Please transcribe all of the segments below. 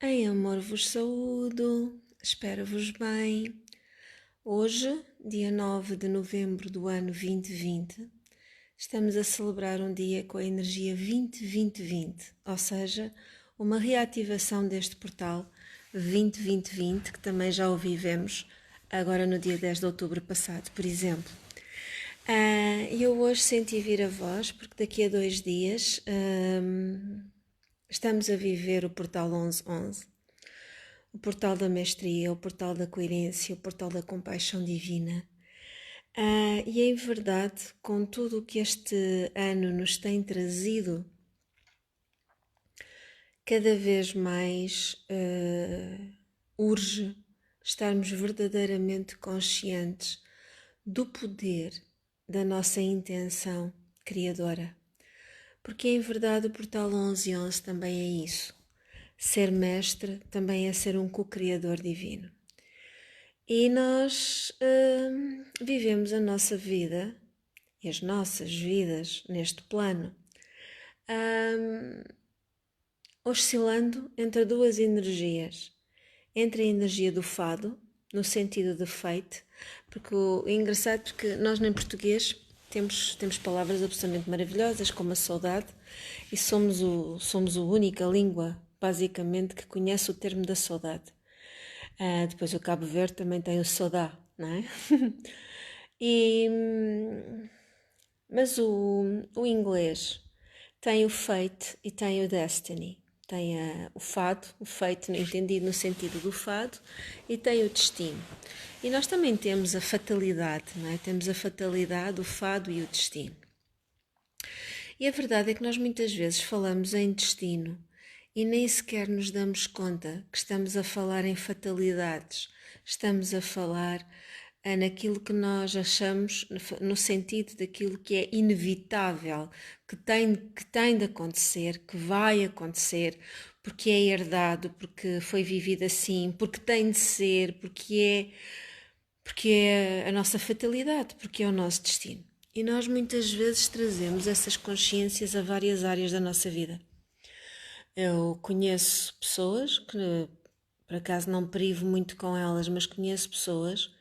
Em amor vos saúdo, espero-vos bem. Hoje, dia 9 de novembro do ano 2020, estamos a celebrar um dia com a energia 20-20-20, ou seja, uma reativação deste portal 20-20-20, que também já o vivemos agora no dia 10 de outubro passado, por exemplo. Eu hoje senti vir a voz, porque daqui a 2 dias estamos a viver o portal 11-11. O portal da mestria, o portal da coerência, o portal da compaixão divina. E em verdade, com tudo o que este ano nos tem trazido, cada vez mais urge estarmos verdadeiramente conscientes do poder da nossa intenção criadora. Porque em verdade o portal 11-11 também é isso. Ser mestre também é ser um co-criador divino. E nós vivemos a nossa vida e as nossas vidas neste plano oscilando entre duas energias. Entre a energia do fado, no sentido de fate, porque o engraçado é que nós em português temos palavras absolutamente maravilhosas, como a saudade, e somos a única língua, basicamente, que conhece o termo da saudade. Depois o Cabo Verde também tem o saudá, não é? Mas o inglês tem o fate e tem o destiny. Tem o fado, o fate entendido no sentido do fado, e tem o destino. E nós também temos a fatalidade, não é? Temos a fatalidade, o fado e o destino. E a verdade é que nós muitas vezes falamos em destino e nem sequer nos damos conta que estamos a falar em fatalidades. Estamos a falar naquilo que nós achamos, no sentido daquilo que é inevitável, que tem de acontecer, que vai acontecer, porque é herdado, porque foi vivido assim, porque tem de ser, porque é a nossa fatalidade, porque é o nosso destino. E nós muitas vezes trazemos essas consciências a várias áreas da nossa vida. Eu conheço pessoas que, por acaso não privo muito com elas, mas conheço pessoas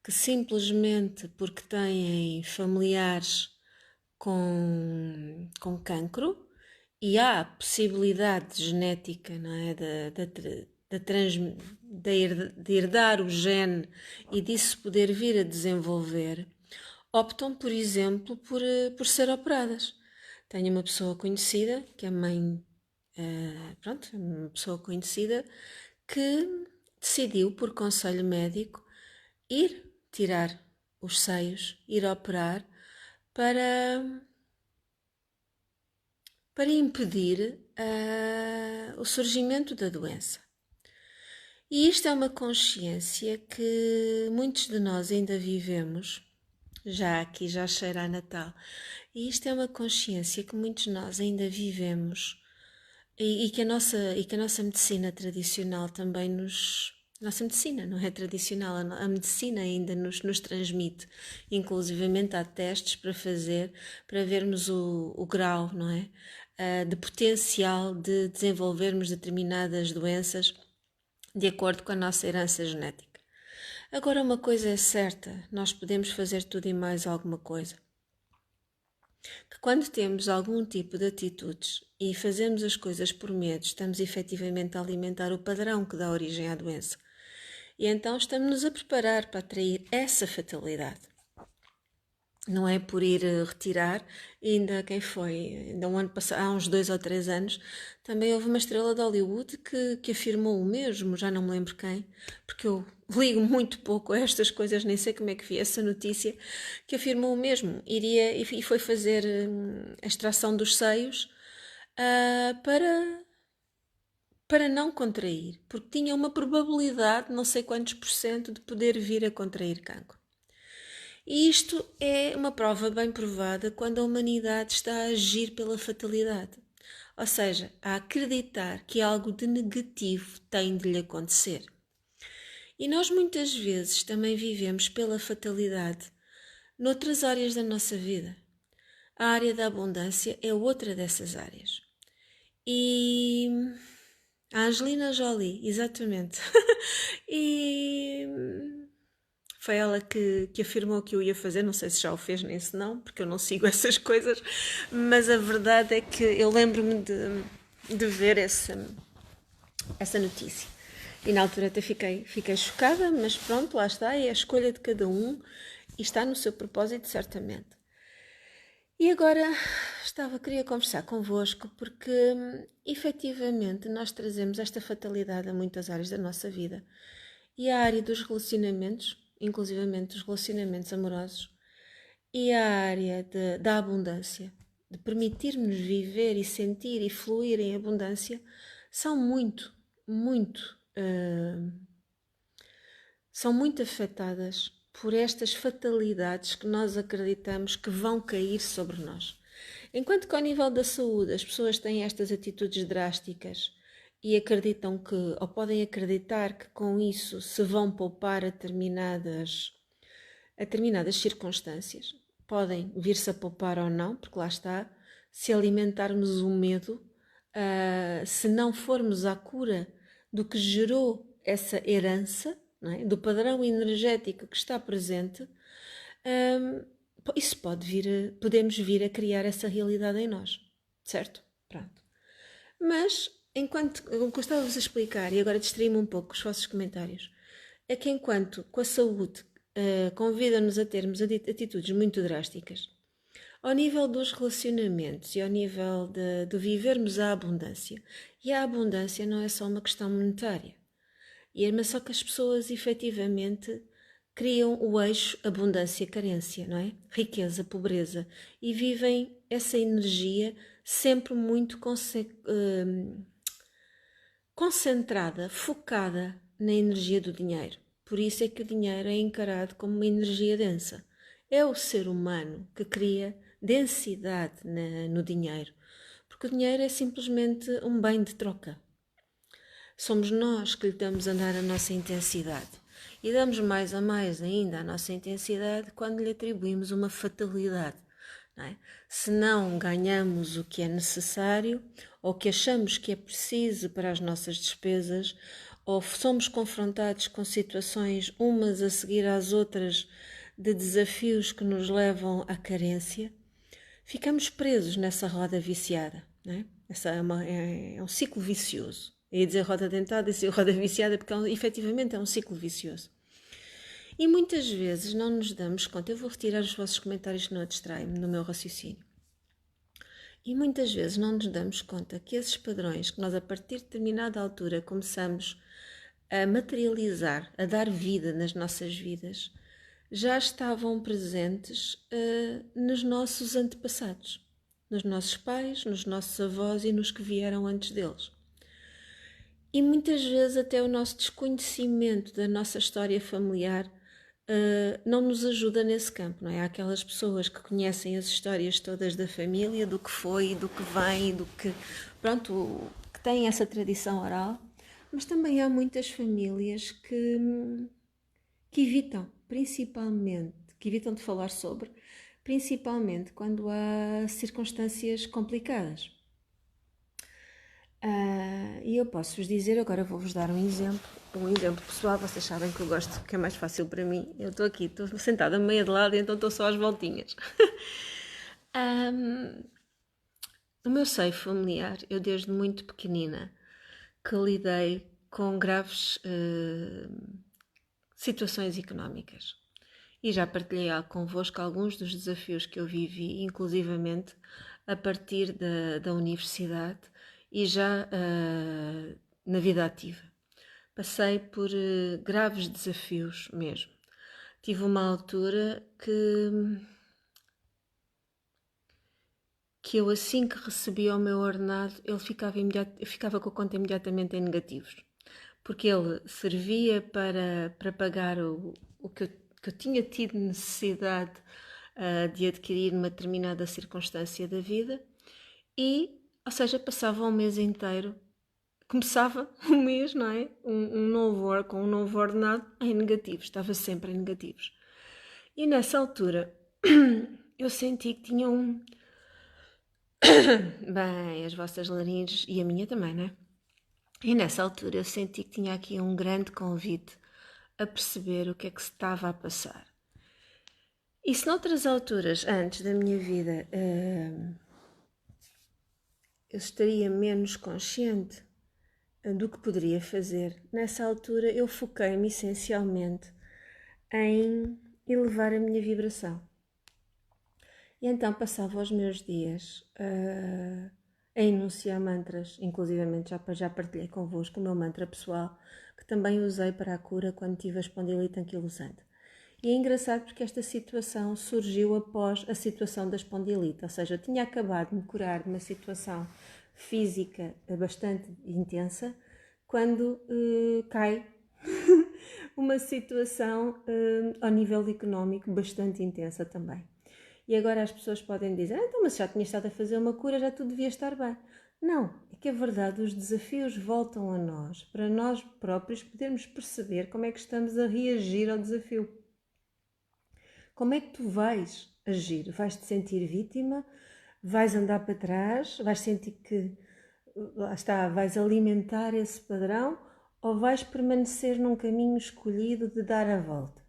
que simplesmente porque têm familiares com cancro e há possibilidade genética, não é, de herdar o gene e disso poder vir a desenvolver, optam, por exemplo, por ser operadas. Tenho uma pessoa conhecida, que é mãe, uma pessoa conhecida, que decidiu, por conselho médico, ir tirar os seios, ir operar para impedir o surgimento da doença. E isto é uma consciência que muitos de nós ainda vivemos, já aqui já cheira a Natal, e isto é uma consciência que muitos de nós ainda vivemos e que a nossa medicina tradicional também nossa medicina não é tradicional, a medicina ainda nos transmite, inclusivamente há testes para fazer, para vermos o grau, não é? De potencial de desenvolvermos determinadas doenças de acordo com a nossa herança genética. Agora uma coisa é certa, nós podemos fazer tudo e mais alguma coisa. Que quando temos algum tipo de atitudes e fazemos as coisas por medo, estamos efetivamente a alimentar o padrão que dá origem à doença. E então estamos-nos a preparar para atrair essa fatalidade. Não é por ir retirar, ainda quem foi, ainda um ano passado, há uns 2 ou 3 anos, também houve uma estrela de Hollywood que afirmou o mesmo, já não me lembro quem, porque eu ligo muito pouco a estas coisas, nem sei como é que vi essa notícia, que afirmou o mesmo, iria e foi fazer a extração dos seios para não contrair, porque tinha uma probabilidade, não sei quantos por cento, de poder vir a contrair cancro. E isto é uma prova bem provada quando a humanidade está a agir pela fatalidade. Ou seja, a acreditar que algo de negativo tem de lhe acontecer. E nós muitas vezes também vivemos pela fatalidade noutras áreas da nossa vida. A área da abundância é outra dessas áreas. E A Angelina Jolie, exatamente. E foi ela que afirmou que eu ia fazer, não sei se já o fez nem se não, porque eu não sigo essas coisas, mas a verdade é que eu lembro-me de ver essa notícia. E na altura até fiquei chocada, mas pronto, lá está, é a escolha de cada um e está no seu propósito, certamente. E agora queria conversar convosco porque efetivamente nós trazemos esta fatalidade a muitas áreas da nossa vida. E a área dos relacionamentos, inclusivamente dos relacionamentos amorosos, e a área da abundância, de permitir-nos viver e sentir e fluir em abundância, são são muito afetadas por estas fatalidades que nós acreditamos que vão cair sobre nós. Enquanto que ao nível da saúde as pessoas têm estas atitudes drásticas e acreditam que, ou podem acreditar que com isso se vão poupar a determinadas circunstâncias, podem vir-se a poupar ou não, porque lá está, se alimentarmos o medo, se não formos à cura do que gerou essa herança, não é? Do padrão energético que está presente, isso podemos vir a criar essa realidade em nós, certo? Pronto. Mas, o que eu estava-vos a explicar, e agora distraí-me um pouco com os vossos comentários, é que enquanto com a saúde convida-nos a termos atitudes muito drásticas, ao nível dos relacionamentos e ao nível de vivermos a abundância, e a abundância não é só uma questão monetária, mas só que as pessoas efetivamente criam o eixo abundância-carência, não é? Riqueza, pobreza, e vivem essa energia sempre muito concentrada, focada na energia do dinheiro. Por isso é que o dinheiro é encarado como uma energia densa. É o ser humano que cria densidade no dinheiro, porque o dinheiro é simplesmente um bem de troca. Somos nós que lhe damos a dar a nossa intensidade. E damos mais a mais ainda a nossa intensidade quando lhe atribuímos uma fatalidade. Não é? Se não ganhamos o que é necessário ou que achamos que é preciso para as nossas despesas, ou somos confrontados com situações umas a seguir às outras de desafios que nos levam à carência, ficamos presos nessa roda viciada. Não é? Essa é um ciclo vicioso. Eu ia dizer roda dentada e dizer roda viciada porque efetivamente é um ciclo vicioso. E muitas vezes não nos damos conta, eu vou retirar os vossos comentários que não distraem-me no meu raciocínio. E muitas vezes não nos damos conta que esses padrões que nós a partir de determinada altura começamos a materializar, a dar vida nas nossas vidas, já estavam presentes nos nossos antepassados, nos nossos pais, nos nossos avós e nos que vieram antes deles. E muitas vezes até o nosso desconhecimento da nossa história familiar não nos ajuda nesse campo, não é? Há aquelas pessoas que conhecem as histórias todas da família, do que foi, do que vem, do que, pronto, que têm essa tradição oral, mas também há muitas famílias que evitam, que evitam de falar sobre, principalmente quando há circunstâncias complicadas. E eu posso-vos dizer, agora vou-vos dar um exemplo pessoal, vocês sabem que eu gosto, que é mais fácil para mim. Eu estou aqui, estou sentada meia de lado, então estou só às voltinhas. No meu seio familiar, eu desde muito pequenina que lidei com graves situações económicas. E já partilhei convosco alguns dos desafios que eu vivi, inclusivamente a partir da universidade e já na vida ativa. Passei por graves desafios mesmo. Tive uma altura que eu, assim que recebia o meu ordenado, eu ficava com a conta imediatamente em negativos. Porque ele servia para pagar o que eu tinha tido necessidade de adquirir numa determinada circunstância da vida e, ou seja, passava um mês inteiro, começava um mês, não é? Com um novo ordenado em negativos, estava sempre em negativos. E nessa altura eu senti que tinha bem, as vossas laringes e a minha também, não é? E nessa altura eu senti que tinha aqui um grande convite a perceber o que é que se estava a passar. E se noutras alturas, antes da minha vida, eu estaria menos consciente do que poderia fazer, nessa altura eu foquei-me essencialmente em elevar a minha vibração. E então passava os meus dias a enunciar mantras, inclusivamente já partilhei convosco o meu mantra pessoal, que também usei para a cura quando tive a espondilite anquilosante. E é engraçado porque esta situação surgiu após a situação da espondilite, ou seja, eu tinha acabado de me curar de uma situação física bastante intensa, quando cai uma situação ao nível económico bastante intensa também. E agora as pessoas podem dizer, então, mas já tinha estado a fazer uma cura, já tudo devia estar bem. Não, é que a verdade, os desafios voltam a nós, para nós próprios podermos perceber como é que estamos a reagir ao desafio. Como é que tu vais agir? Vais-te sentir vítima? Vais andar para trás? Vais sentir que, lá está, vais alimentar esse padrão? Ou vais permanecer num caminho escolhido de dar a volta?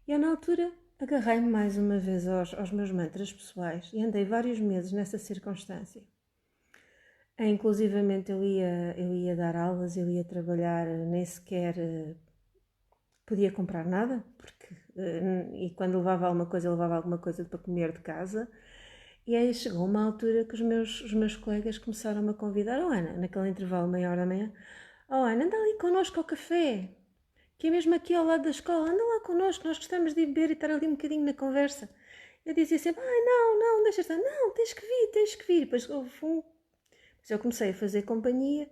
E eu, na altura, agarrei-me mais uma vez aos meus mantras pessoais e andei vários meses nessa circunstância. Inclusivamente eu ia dar aulas, eu ia trabalhar, nem sequer podia comprar nada, porque e quando levava alguma coisa para comer de casa. E aí chegou uma altura que os meus colegas começaram -me a convidar, oh Ana, naquele intervalo meia hora da manhã, oh Ana, anda ali connosco ao café, que é mesmo aqui ao lado da escola, anda lá connosco, nós gostamos de ir beber e estar ali um bocadinho na conversa. Eu dizia sempre, ai não, deixa estar, não, tens que vir. Depois eu comecei a fazer companhia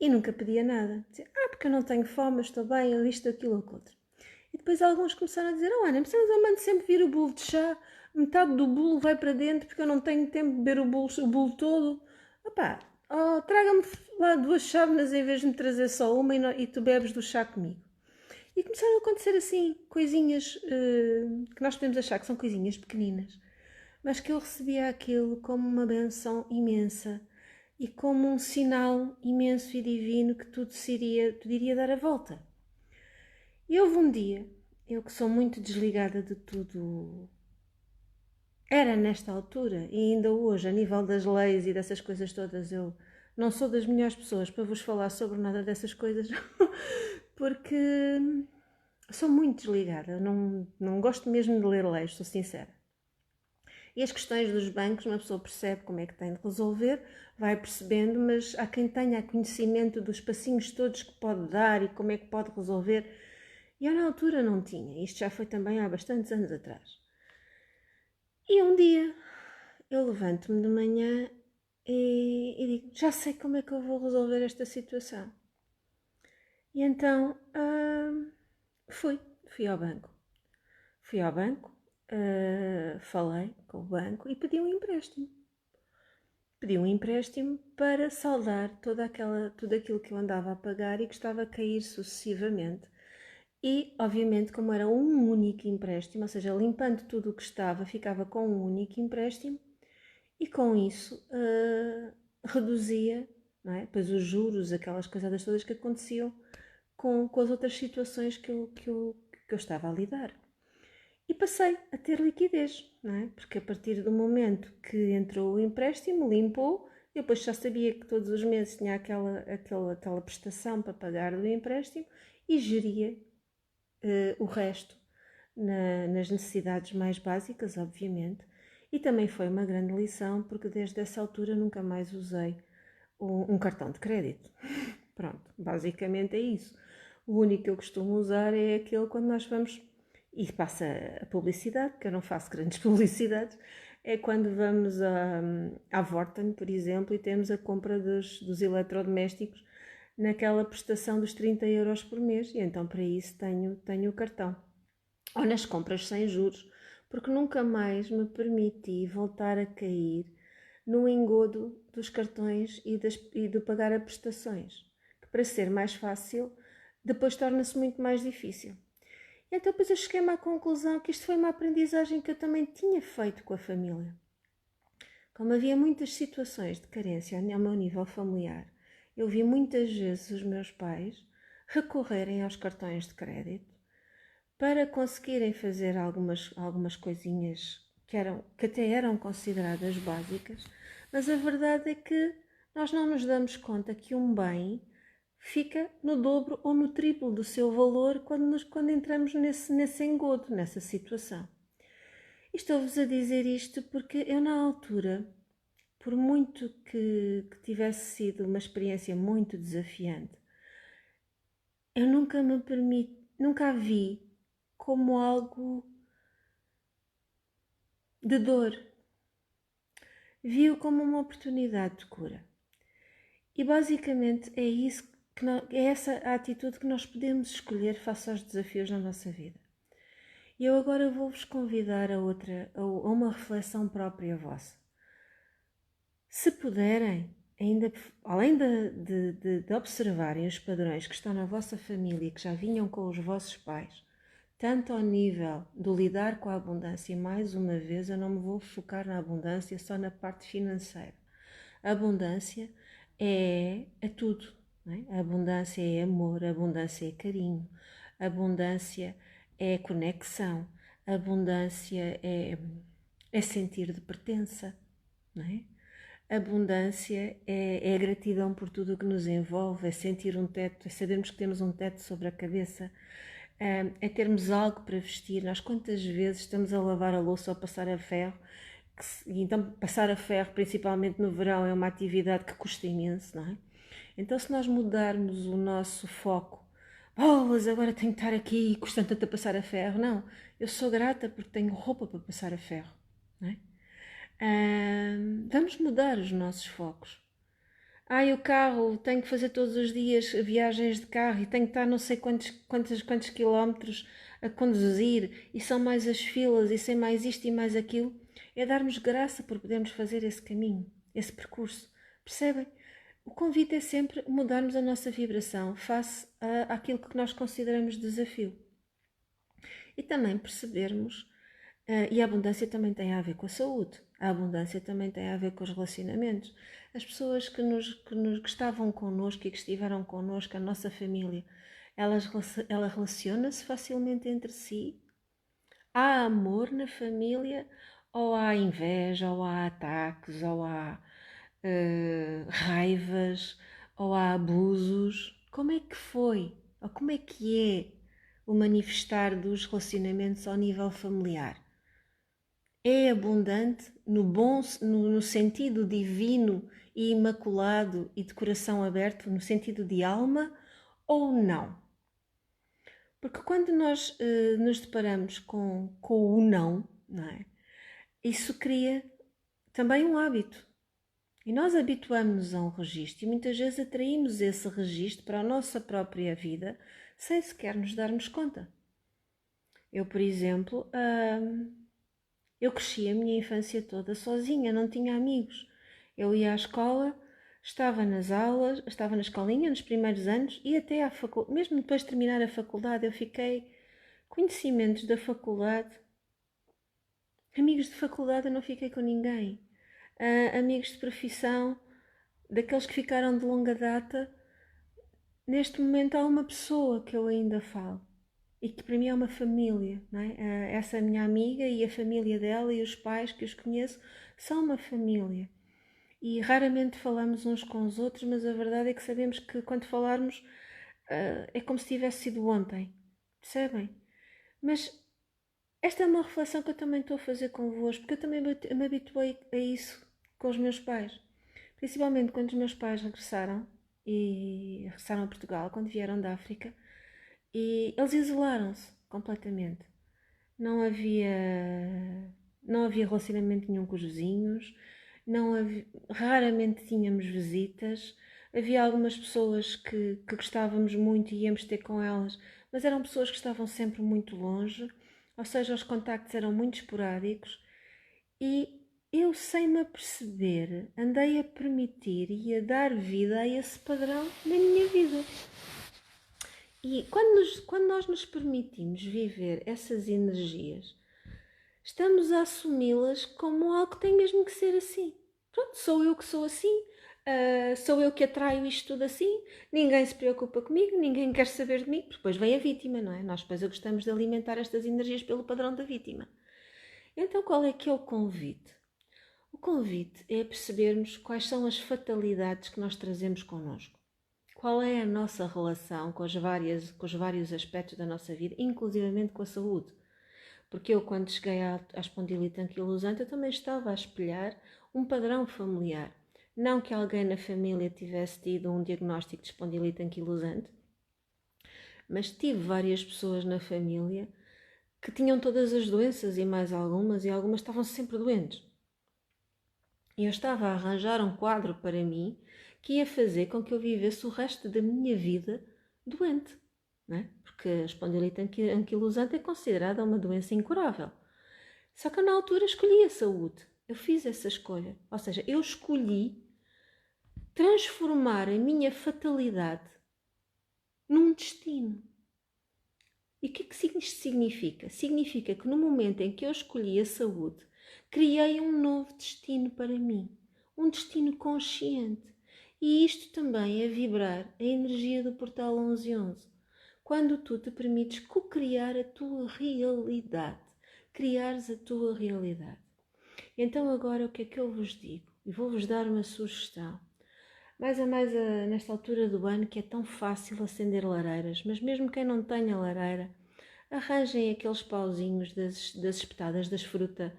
e nunca pedia nada. Dizia, porque eu não tenho fome, eu estou bem, eu isto, aquilo ou outro. E depois alguns começaram a dizer, oh Ana, mas eu mando sempre vir o bolo de chá, metade do bolo vai para dentro porque eu não tenho tempo de beber o bolo todo. Traga-me lá 2 chávenas em vez de me trazer só uma e tu bebes do chá comigo. E começaram a acontecer assim, coisinhas que nós podemos achar que são coisinhas pequeninas, mas que eu recebia aquilo como uma benção imensa e como um sinal imenso e divino que tudo iria dar a volta. E houve um dia, eu que sou muito desligada de tudo, era nesta altura e ainda hoje, a nível das leis e dessas coisas todas, eu não sou das melhores pessoas para vos falar sobre nada dessas coisas, porque sou muito desligada, não gosto mesmo de ler leis, sou sincera. E as questões dos bancos, uma pessoa percebe como é que tem de resolver, vai percebendo, mas há quem tenha conhecimento dos passinhos todos que pode dar e como é que pode resolver. E eu na altura não tinha, isto já foi também há bastantes anos atrás. E um dia eu levanto-me de manhã e digo, já sei como é que eu vou resolver esta situação. E então fui ao banco. Fui ao banco, falei com o banco e pedi um empréstimo. Pedi um empréstimo para saldar tudo aquilo que eu andava a pagar e que estava a cair sucessivamente. E, obviamente, como era um único empréstimo, ou seja, limpando tudo o que estava, ficava com um único empréstimo e com isso reduzia, não é? Pois os juros, aquelas coisas todas que aconteciam com as outras situações que eu estava a lidar. E passei a ter liquidez, não é? Porque a partir do momento que entrou o empréstimo, limpou, eu depois já sabia que todos os meses tinha aquela prestação para pagar do empréstimo e geria o resto nas necessidades mais básicas, obviamente. E também foi uma grande lição, porque desde essa altura nunca mais usei um cartão de crédito. Pronto, basicamente é isso. O único que eu costumo usar é aquele quando nós vamos, e passa a publicidade, que eu não faço grandes publicidades, é quando vamos à Vorten, por exemplo, e temos a compra dos eletrodomésticos naquela prestação dos 30 € por mês, e então para isso tenho o cartão. Ou nas compras sem juros, porque nunca mais me permiti voltar a cair no engodo dos cartões e de pagar a prestações, que para ser mais fácil, depois torna-se muito mais difícil. E então depois eu cheguei-me à conclusão que isto foi uma aprendizagem que eu também tinha feito com a família. Como havia muitas situações de carência ao meu nível familiar, Eu vi muitas vezes os meus pais recorrerem aos cartões de crédito para conseguirem fazer algumas coisinhas que até eram consideradas básicas, mas a verdade é que nós não nos damos conta que um bem fica no dobro ou no triplo do seu valor quando entramos nesse engodo, nessa situação. E estou-vos a dizer isto porque eu, na altura, por muito que tivesse sido uma experiência muito desafiante, eu nunca a vi como algo de dor. Vi-o como uma oportunidade de cura. E basicamente é essa a atitude que nós podemos escolher face aos desafios na nossa vida. E eu agora vou-vos convidar a uma reflexão própria vossa. Se puderem, ainda além de observarem os padrões que estão na vossa família e que já vinham com os vossos pais, tanto ao nível do lidar com a abundância, e mais uma vez eu não me vou focar na abundância só na parte financeira. A abundância é tudo, não é? A abundância é amor, a abundância é carinho, a abundância é conexão, a abundância é sentir de pertença, não é? A abundância é a gratidão por tudo o que nos envolve, é sentir um teto, é sabermos que temos um teto sobre a cabeça, é termos algo para vestir. Nós quantas vezes estamos a lavar a louça ou a passar a ferro, e então passar a ferro, principalmente no verão, é uma atividade que custa imenso, não é? Então se nós mudarmos o nosso foco, bolas, agora tenho que estar aqui custando tanto a passar a ferro, não, eu sou grata porque tenho roupa para passar a ferro, não é? Vamos mudar os nossos focos. O carro, tenho que fazer todos os dias viagens de carro e tenho que estar não sei quantos quilómetros a conduzir, e são mais as filas e sem mais isto e mais aquilo. É darmos graça por podermos fazer esse caminho, esse percurso. Percebem? O convite é sempre mudarmos a nossa vibração face àquilo que nós consideramos desafio. E também percebermos, e a abundância também tem a ver com a saúde, a abundância também tem a ver com os relacionamentos. As pessoas que estavam connosco e que estiveram connosco, a nossa família, ela relaciona-se facilmente entre si? Há amor na família? Ou há inveja, ou há ataques, ou há raivas, ou há abusos? Como é que foi? Ou como é que é o manifestar dos relacionamentos ao nível familiar? É abundante no sentido divino e imaculado e de coração aberto, no sentido de alma, ou não? Porque quando nós nos deparamos com o não é? Isso cria também um hábito. E nós habituamos-nos a um registro e muitas vezes atraímos esse registro para a nossa própria vida sem sequer nos darmos conta. Eu, por exemplo, eu cresci a minha infância toda sozinha, não tinha amigos. Eu ia à escola, estava nas aulas, estava na escolinha nos primeiros anos e até à faculdade. Mesmo depois de terminar a faculdade, eu fiquei conhecimentos da faculdade. Amigos de faculdade eu não fiquei com ninguém. Amigos de profissão, daqueles que ficaram de longa data, neste momento há uma pessoa que eu ainda falo. E que para mim é uma família, não é? Essa minha amiga e a família dela e os pais que os conheço são uma família. E raramente falamos uns com os outros, mas a verdade é que sabemos que quando falarmos é como se tivesse sido ontem. Percebem? Mas esta é uma reflexão que eu também estou a fazer convosco, porque eu também me habituei a isso com os meus pais. Principalmente quando os meus pais regressaram a Portugal, quando vieram da África, e eles isolaram-se completamente. Não havia relacionamento nenhum com os vizinhos, raramente tínhamos visitas. Havia algumas pessoas que gostávamos muito e íamos ter com elas, mas eram pessoas que estavam sempre muito longe, ou seja, os contactos eram muito esporádicos e eu, sem me aperceber, andei a permitir e a dar vida a esse padrão na minha vida. E quando nós nos permitimos viver essas energias, estamos a assumi-las como algo que tem mesmo que ser assim. Pronto, sou eu que sou assim. Sou eu que atraio isto tudo assim, ninguém se preocupa comigo, ninguém quer saber de mim, porque depois vem a vítima, não é? Nós depois gostamos de alimentar estas energias pelo padrão da vítima. Então qual é que é o convite? O convite é percebermos quais são as fatalidades que nós trazemos connosco. Qual é a nossa relação com os vários aspectos da nossa vida, inclusivamente com a saúde. Porque eu, quando cheguei à espondilite anquilosante, eu também estava a espelhar um padrão familiar. Não que alguém na família tivesse tido um diagnóstico de espondilite anquilosante, mas tive várias pessoas na família que tinham todas as doenças e mais algumas, e algumas estavam sempre doentes. E eu estava a arranjar um quadro para mim que ia fazer com que eu vivesse o resto da minha vida doente, não é? Porque a espondilite anquilosante é considerada uma doença incurável. Só que eu na altura escolhi a saúde. Eu fiz essa escolha. Ou seja, eu escolhi transformar a minha fatalidade num destino. E o que é que isto significa? Significa que no momento em que eu escolhi a saúde, criei um novo destino para mim. Um destino consciente. E isto também é vibrar a energia do portal 1111. Quando tu te permites co-criar a tua realidade. Criares a tua realidade. Então agora o que é que eu vos digo? E vou-vos dar uma sugestão. Nesta altura do ano que é tão fácil acender lareiras, mas mesmo quem não tenha lareira, arranjem aqueles pauzinhos das espetadas das frutas,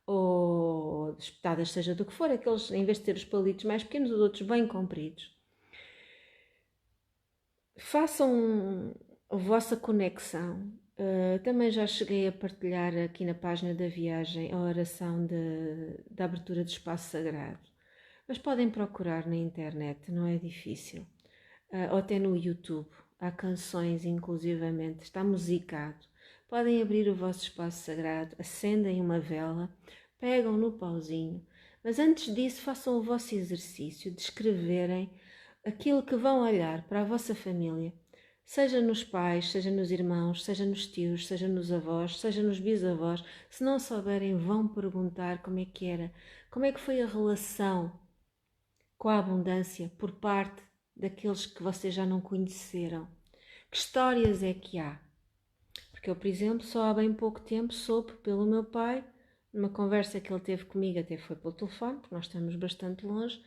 ou espetadas seja do que for, aqueles, em vez de ter os palitos mais pequenos, os outros bem compridos. Façam a vossa conexão. Também já cheguei a partilhar aqui na página da viagem a oração da abertura do espaço sagrado. Mas podem procurar na internet, não é difícil. Ou até no YouTube. Há canções, inclusivamente, está musicado. Podem abrir o vosso espaço sagrado, acendem uma vela, pegam no pauzinho. Mas antes disso, façam o vosso exercício de escreverem aquilo que vão olhar para a vossa família. Seja nos pais, seja nos irmãos, seja nos tios, seja nos avós, seja nos bisavós. Se não souberem, vão perguntar como é que era, como é que foi a relação com a abundância por parte daqueles que vocês já não conheceram. Que histórias é que há? Porque eu, por exemplo, só há bem pouco tempo soube pelo meu pai, numa conversa que ele teve comigo, até foi pelo telefone, porque nós estamos bastante longe,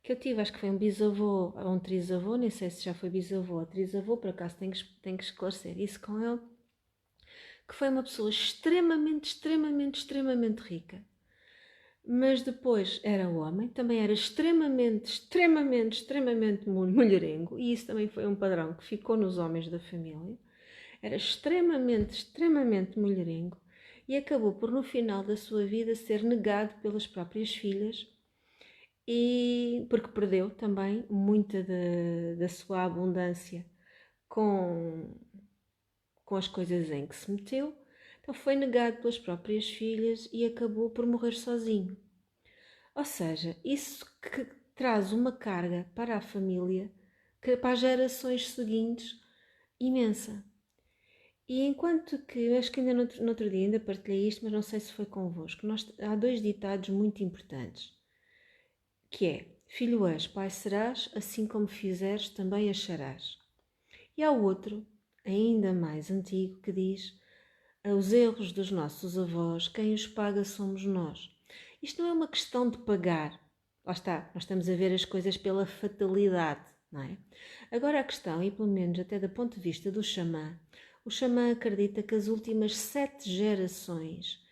que eu tive, acho que foi um bisavô ou um trisavô, nem sei se já foi bisavô ou trisavô, por acaso tenho que esclarecer isso com ele, que foi uma pessoa extremamente rica. Mas depois era homem, também era extremamente mulherengo, e isso também foi um padrão que ficou nos homens da família. Era extremamente mulherengo, e acabou por no final da sua vida ser negado pelas próprias filhas, e porque perdeu também muita da sua abundância com as coisas em que se meteu. Então foi negado pelas próprias filhas e acabou por morrer sozinho. Ou seja, isso que traz uma carga para a família, para as gerações seguintes, imensa. E enquanto que, acho que ainda no outro dia ainda partilhei isto, mas não sei se foi convosco, há dois ditados muito importantes, que é: filho és, pai serás, assim como fizeres, também acharás. E há outro, ainda mais antigo, que diz: os erros dos nossos avós, quem os paga somos nós. Isto não é uma questão de pagar. Lá está, nós estamos a ver as coisas pela fatalidade, não é? Agora a questão, e pelo menos até do ponto de vista do xamã, o xamã acredita que as últimas 7 gerações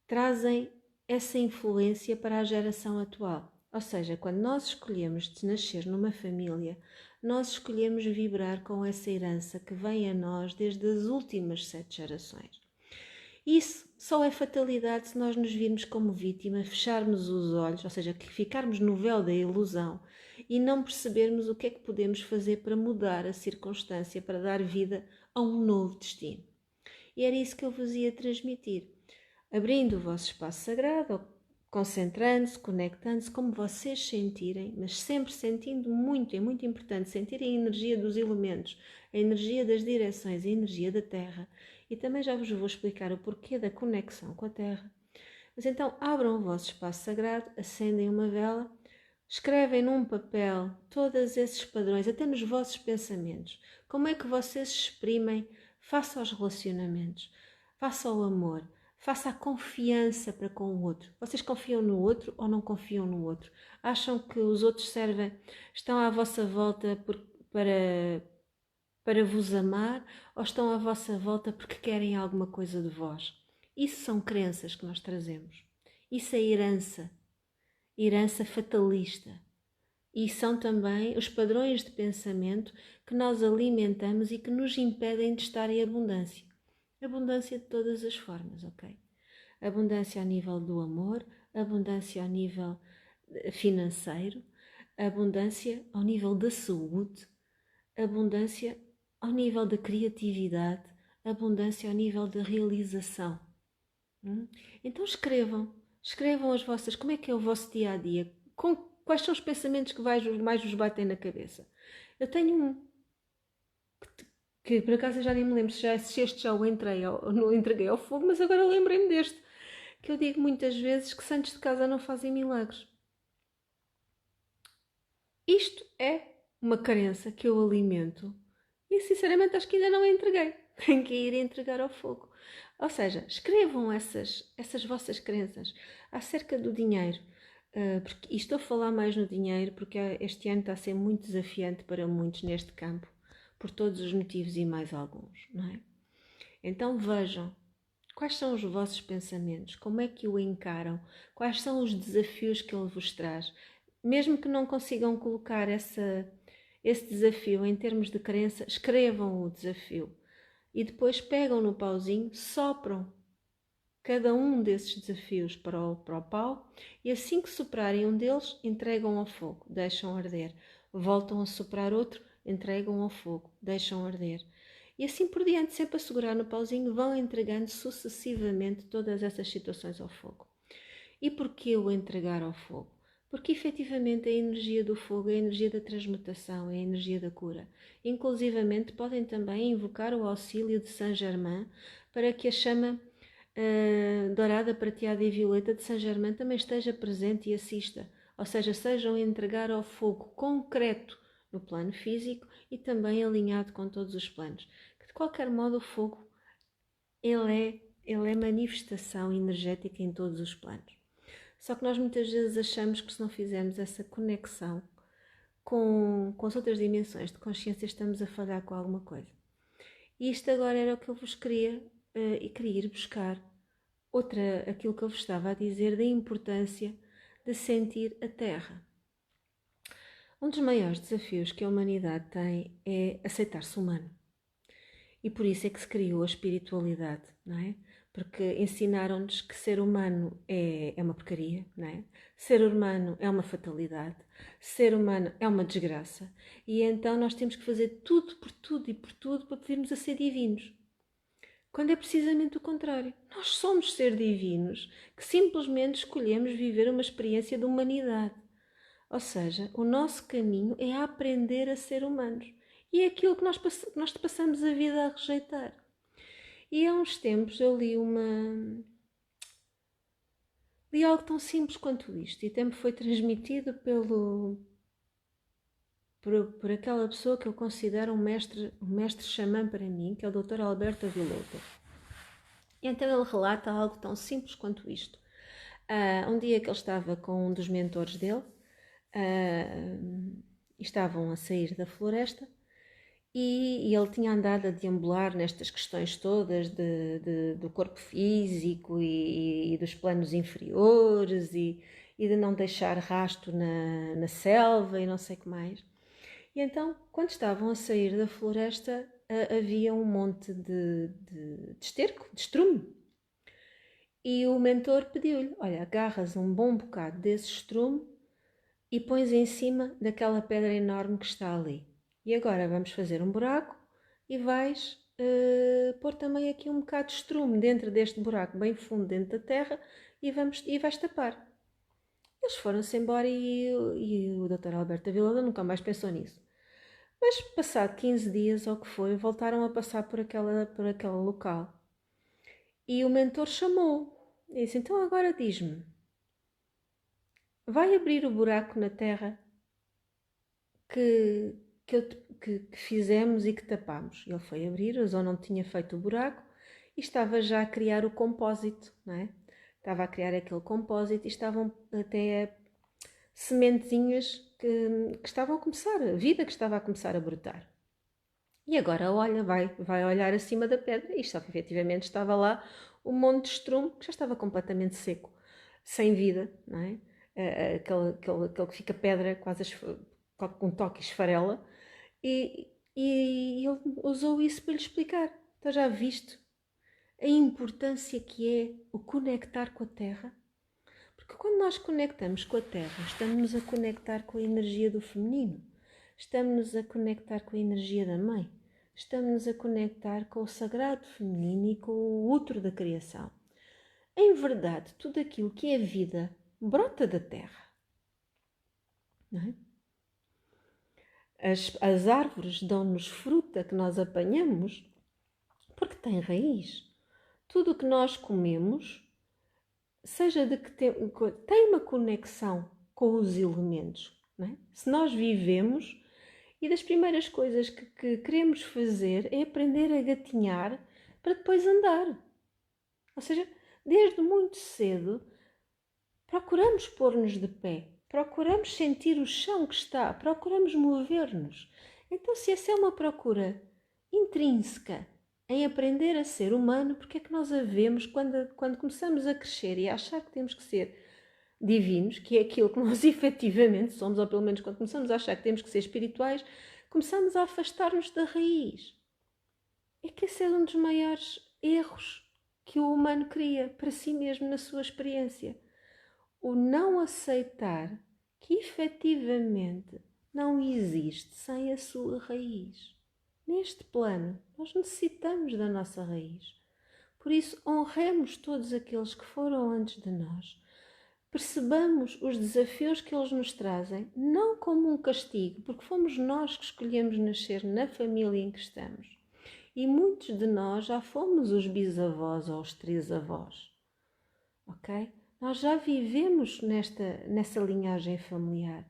trazem essa influência para a geração atual. Ou seja, quando nós escolhemos de nascer numa família, nós escolhemos vibrar com essa herança que vem a nós desde as últimas 7 gerações. Isso só é fatalidade se nós nos virmos como vítima, fecharmos os olhos, ou seja, que ficarmos no véu da ilusão e não percebermos o que é que podemos fazer para mudar a circunstância, para dar vida a um novo destino. E era isso que eu vos ia transmitir. Abrindo o vosso espaço sagrado, concentrando-se, conectando-se, como vocês sentirem, mas sempre sentindo muito, é muito importante sentir a energia dos elementos, a energia das direções, a energia da Terra. E também já vos vou explicar o porquê da conexão com a Terra. Mas então abram o vosso espaço sagrado, acendem uma vela, Escrevem num papel todos esses padrões, até nos vossos pensamentos. Como é que vocês se exprimem face aos relacionamentos, face ao amor, face à confiança para com o outro. Vocês confiam no outro ou não confiam no outro? Acham que os outros estão à vossa volta para vos amar ou estão à vossa volta porque querem alguma coisa de vós? Isso são crenças que nós trazemos. Isso é herança fatalista. E são também os padrões de pensamento que nós alimentamos e que nos impedem de estar em abundância. Abundância de todas as formas, ok? Abundância a nível do amor, abundância ao nível financeiro, abundância ao nível da saúde, abundância ao nível da criatividade, abundância ao nível da realização. Então escrevam as vossas, como é que é o vosso dia a dia? Quais são os pensamentos que mais vos batem na cabeça? Eu tenho um que por acaso eu já nem me lembro se este já o não entreguei ao fogo, mas agora lembrei-me deste, que eu digo muitas vezes que santos de casa não fazem milagres. Isto é uma crença que eu alimento e sinceramente acho que ainda não a entreguei. Tenho que ir entregar ao fogo. Ou seja, escrevam essas vossas crenças acerca do dinheiro. E estou a falar mais no dinheiro porque este ano está a ser muito desafiante para muitos neste campo, por todos os motivos e mais alguns, não é? Então vejam quais são os vossos pensamentos, como é que o encaram, quais são os desafios que ele vos traz. Mesmo que não consigam colocar esse desafio em termos de crença, escrevam o desafio e depois pegam no pauzinho, sopram cada um desses desafios para o pau e assim que soprarem um deles, entregam ao fogo, deixam arder. Voltam a soprar outro, entregam ao fogo, deixam arder. E assim por diante, sempre a segurar no pauzinho, vão entregando sucessivamente todas essas situações ao fogo. E porquê o entregar ao fogo? Porque efetivamente a energia do fogo é a energia da transmutação, é a energia da cura. Inclusivamente podem também invocar o auxílio de Saint Germain para que a chama dourada, prateada e violeta de Saint Germain também esteja presente e assista. Ou seja, sejam a entregar ao fogo concreto no plano físico e também alinhado com todos os planos. Que de qualquer modo o fogo ele é manifestação energética em todos os planos. Só que nós muitas vezes achamos que se não fizermos essa conexão com as outras dimensões de consciência estamos a falhar com alguma coisa. E isto agora era o que eu vos queria e queria ir buscar aquilo que eu vos estava a dizer da importância de sentir a Terra. Um dos maiores desafios que a humanidade tem é aceitar-se humano. E por isso é que se criou a espiritualidade, não é? Porque ensinaram-nos que ser humano é uma porcaria, não é? Ser humano é uma fatalidade, ser humano é uma desgraça. E então nós temos que fazer tudo por tudo e por tudo para podermos a ser divinos. Quando é precisamente o contrário. Nós somos seres divinos que simplesmente escolhemos viver uma experiência de humanidade. Ou seja, o nosso caminho é aprender a ser humanos. E é aquilo que nós passamos a vida a rejeitar. E há uns tempos eu li algo tão simples quanto isto. E até me foi transmitido por aquela pessoa que eu considero um mestre xamã para mim, que é o Dr. Alberto Vilouta. Então ele relata algo tão simples quanto isto. Um dia que ele estava com um dos mentores dele, estavam a sair da floresta e ele tinha andado a deambular nestas questões todas do corpo físico e dos planos inferiores e de não deixar rasto na selva e não sei o que mais. E então, quando estavam a sair da floresta, havia um monte de esterco, de estrume. E o mentor pediu-lhe, olha, agarras um bom bocado desse estrume e pões em cima daquela pedra enorme que está ali. E agora vamos fazer um buraco e vais pôr também aqui um bocado de estrume dentro deste buraco, bem fundo dentro da terra, e vais tapar. Eles foram-se embora e o Dr. Alberto Viloda nunca mais pensou nisso. Mas passado 15 dias ou que foi, voltaram a passar por aquele local. E o mentor chamou e disse, então agora diz-me, vai abrir o buraco na terra que fizemos e que tapámos. Ele foi abrir, a Zona onde tinha feito o buraco e estava já a criar o compósito, não é? Estava a criar aquele compósito e estavam até sementezinhas que estavam a começar, a vida que estava a começar a brotar. E agora olha, vai olhar acima da pedra e efetivamente estava lá um monte de estrume que já estava completamente seco, sem vida, não é? Aquele que fica pedra, quase com um toque esfarela, e ele usou isso para lhe explicar. Então já viste a importância que é o conectar com a terra? Porque quando nós conectamos com a terra, estamos-nos a conectar com a energia do feminino, estamos-nos a conectar com a energia da mãe, estamos-nos a conectar com o sagrado feminino e com o útero da criação. Em verdade, tudo aquilo que é vida brota da terra. Não é? As árvores dão-nos fruta que nós apanhamos porque tem raiz. Tudo o que nós comemos, seja de que tem uma conexão com os elementos. Não é? Se nós vivemos, e das primeiras coisas que queremos fazer é aprender a gatinhar para depois andar. Ou seja, desde muito cedo, procuramos pôr-nos de pé, procuramos sentir o chão que está, procuramos mover-nos. Então, se essa é uma procura intrínseca em aprender a ser humano, porque é que nós a vemos quando começamos a crescer e a achar que temos que ser divinos, que é aquilo que nós efetivamente somos, ou pelo menos quando começamos a achar que temos que ser espirituais, começamos a afastar-nos da raiz. É que esse é um dos maiores erros que o humano cria para si mesmo na sua experiência. O não aceitar que efetivamente não existe sem a sua raiz. Neste plano, nós necessitamos da nossa raiz. Por isso, honremos todos aqueles que foram antes de nós. Percebamos os desafios que eles nos trazem, não como um castigo, porque fomos nós que escolhemos nascer na família em que estamos. E muitos de nós já fomos os bisavós ou os trisavós. Ok? Nós já vivemos nessa linhagem familiar.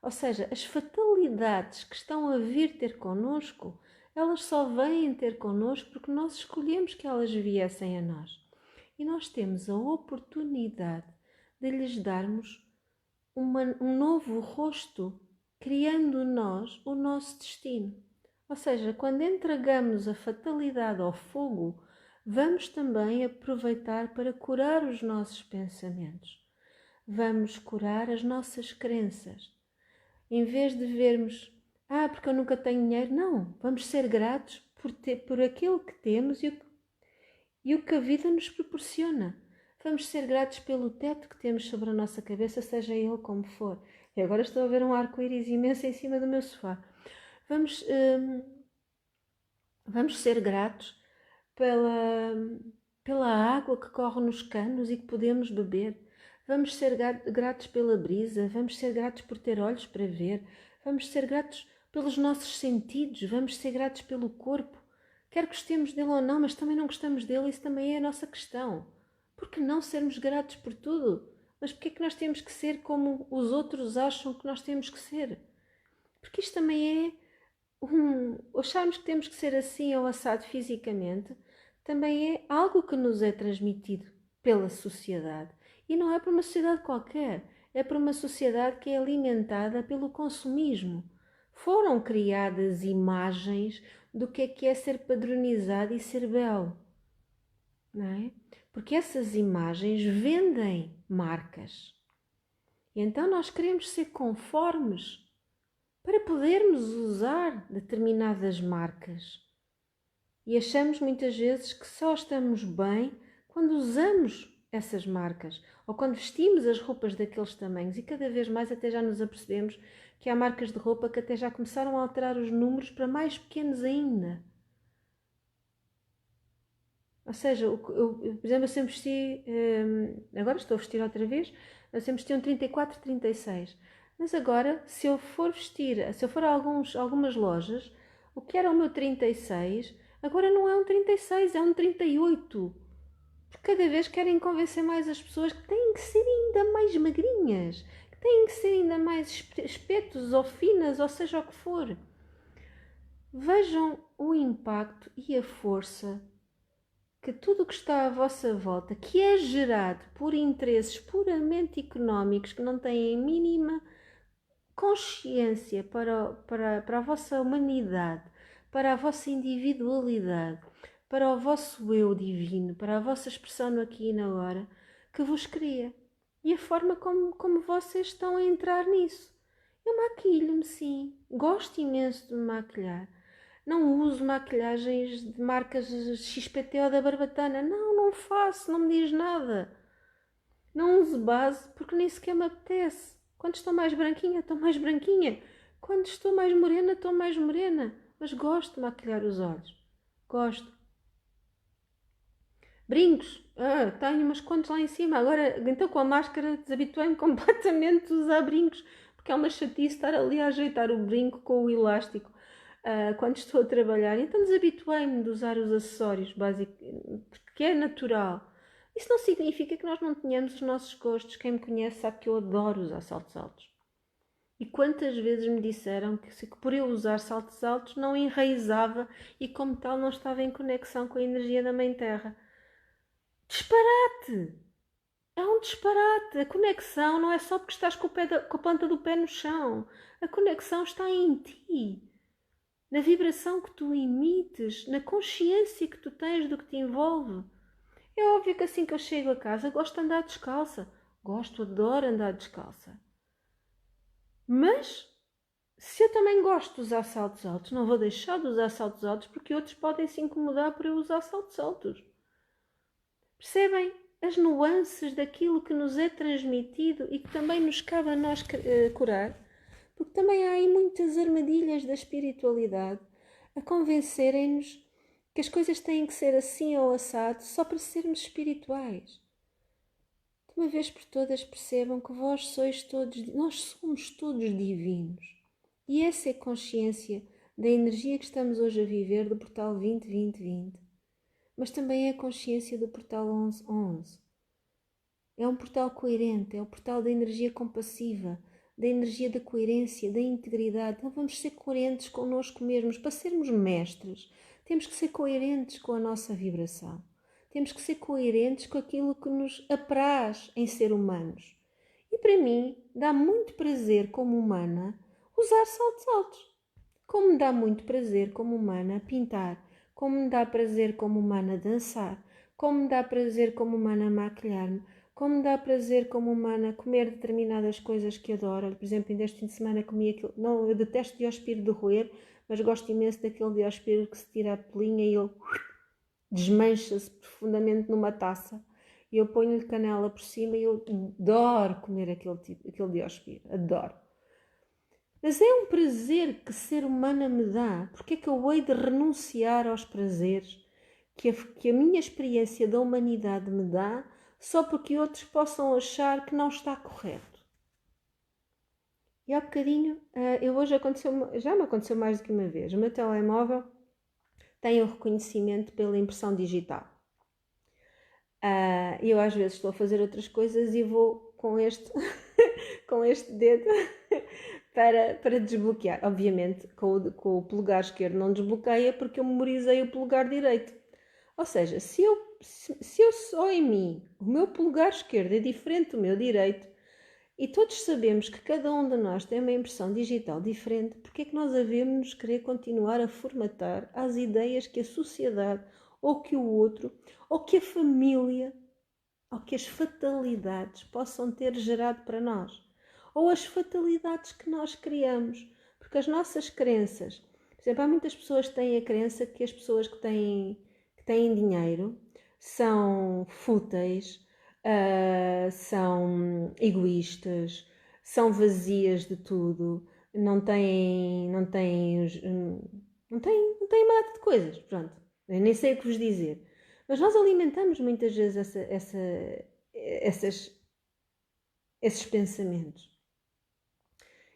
Ou seja, as fatalidades que estão a vir ter connosco, elas só vêm ter connosco porque nós escolhemos que elas viessem a nós. E nós temos a oportunidade de lhes darmos um novo rosto, criando nós o nosso destino. Ou seja, quando entregamos a fatalidade ao fogo, vamos também aproveitar para curar os nossos pensamentos. Vamos curar as nossas crenças. Em vez de vermos, porque eu nunca tenho dinheiro, não. Vamos ser gratos por aquilo que temos e o que a vida nos proporciona. Vamos ser gratos pelo teto que temos sobre a nossa cabeça, seja ele como for. E agora estou a ver um arco-íris imenso em cima do meu sofá. Vamos ser gratos pela água que corre nos canos e que podemos beber. Vamos ser gratos pela brisa, vamos ser gratos por ter olhos para ver, vamos ser gratos pelos nossos sentidos, vamos ser gratos pelo corpo. Quer gostemos dele ou não, mas também não gostamos dele, isso também é a nossa questão. Por que não sermos gratos por tudo? Mas porquê é que nós temos que ser como os outros acham que nós temos que ser? Porque isto também é acharmos que temos que ser assim ou assado fisicamente, também é algo que nos é transmitido pela sociedade. E não é por uma sociedade qualquer, é por uma sociedade que é alimentada pelo consumismo. Foram criadas imagens do que é ser padronizado e ser belo, não é? Porque essas imagens vendem marcas. E então nós queremos ser conformes para podermos usar determinadas marcas. E achamos muitas vezes que só estamos bem quando usamos essas marcas ou quando vestimos as roupas daqueles tamanhos, e cada vez mais até já nos apercebemos que há marcas de roupa que até já começaram a alterar os números para mais pequenos ainda. Ou seja, por exemplo, eu sempre vesti, agora estou a vestir outra vez, eu sempre vesti um 34, 36. Mas agora, se eu for a algumas lojas, o que era o meu 36, agora não é um 36, é um 38. Porque cada vez querem convencer mais as pessoas que têm que ser ainda mais magrinhas, que têm que ser ainda mais espetos ou finas, ou seja o que for. Vejam o impacto e a força que tudo o que está à vossa volta, que é gerado por interesses puramente económicos, que não têm mínima consciência para a vossa humanidade, para a vossa individualidade, para o vosso eu divino, para a vossa expressão no aqui e na agora, que vos cria. E a forma como vocês estão a entrar nisso. Eu maquilho-me, sim. Gosto imenso de me maquilhar. Não uso maquilhagens de marcas XPT ou da Barbatana. Não, não faço, não me diz nada. Não uso base porque nem sequer me apetece. Quando estou mais branquinha, estou mais branquinha. Quando estou mais morena, estou mais morena. Mas gosto de maquilhar os olhos. Gosto. Brincos. Tenho umas quantos lá em cima. Agora, então com a máscara, desabituei-me completamente a usar brincos. Porque é uma chatice estar ali a ajeitar o brinco com o elástico quando estou a trabalhar. Então desabituei-me de usar os acessórios básicos, porque é natural. Isso não significa que nós não tenhamos os nossos gostos. Quem me conhece sabe que eu adoro usar saltos altos. E quantas vezes me disseram que por eu usar saltos altos não enraizava e como tal não estava em conexão com a energia da Mãe Terra. Disparate! É um disparate. A conexão não é só porque estás com a planta do pé no chão. A conexão está em ti. Na vibração que tu emites, na consciência que tu tens do que te envolve. É óbvio que assim que eu chego a casa gosto de andar descalça. Adoro andar descalça. Mas, se eu também gosto de usar saltos altos, não vou deixar de usar saltos altos porque outros podem se incomodar por eu usar saltos altos. Percebem as nuances daquilo que nos é transmitido e que também nos cabe a nós curar? Porque também há aí muitas armadilhas da espiritualidade a convencerem-nos que as coisas têm que ser assim ou assado só para sermos espirituais. De uma vez por todas percebam que nós somos todos divinos. E essa é a consciência da energia que estamos hoje a viver do portal 20-20-20. Mas também é a consciência do portal 11-11. É um portal coerente, é o portal da energia compassiva, da energia da coerência, da integridade. Não vamos ser coerentes connosco mesmos. Para sermos mestres, temos que ser coerentes com a nossa vibração. Temos que ser coerentes com aquilo que nos apraz em ser humanos. E para mim, dá muito prazer como humana usar saltos altos. Como me dá muito prazer como humana pintar, como me dá prazer como humana dançar, como me dá prazer como humana maquilhar-me, como me dá prazer como humana comer determinadas coisas que adoro. Por exemplo, ainda este fim de semana comi aquilo. Não, eu detesto diospiro de roer, mas gosto imenso daquele diospiro que se tira a pelinha e ele desmancha-se profundamente numa taça. E eu ponho-lhe canela por cima e eu adoro comer aquele diospiro. Adoro. Mas é um prazer que ser humana me dá. Porque é que eu hei de renunciar aos prazeres que a minha experiência da humanidade me dá só porque outros possam achar que não está correto? E há bocadinho, já me aconteceu mais do que uma vez. O meu telemóvel tem o reconhecimento pela impressão digital. Eu às vezes estou a fazer outras coisas e vou com este, com este dedo para desbloquear. Obviamente, com o polegar esquerdo não desbloqueia porque eu memorizei o polegar direito. Ou seja, se eu só em mim, o meu polegar esquerdo é diferente do meu direito, e todos sabemos que cada um de nós tem uma impressão digital diferente, porque é que nós havemos querer continuar a formatar às ideias que a sociedade, ou que o outro, ou que a família, ou que as fatalidades possam ter gerado para nós? Ou as fatalidades que nós criamos? Porque as nossas crenças, por exemplo, há muitas pessoas que têm a crença que as pessoas que têm dinheiro são fúteis, são egoístas, são vazias de tudo, não têm uma data de coisas, pronto. Eu nem sei o que vos dizer. Mas nós alimentamos muitas vezes esses pensamentos.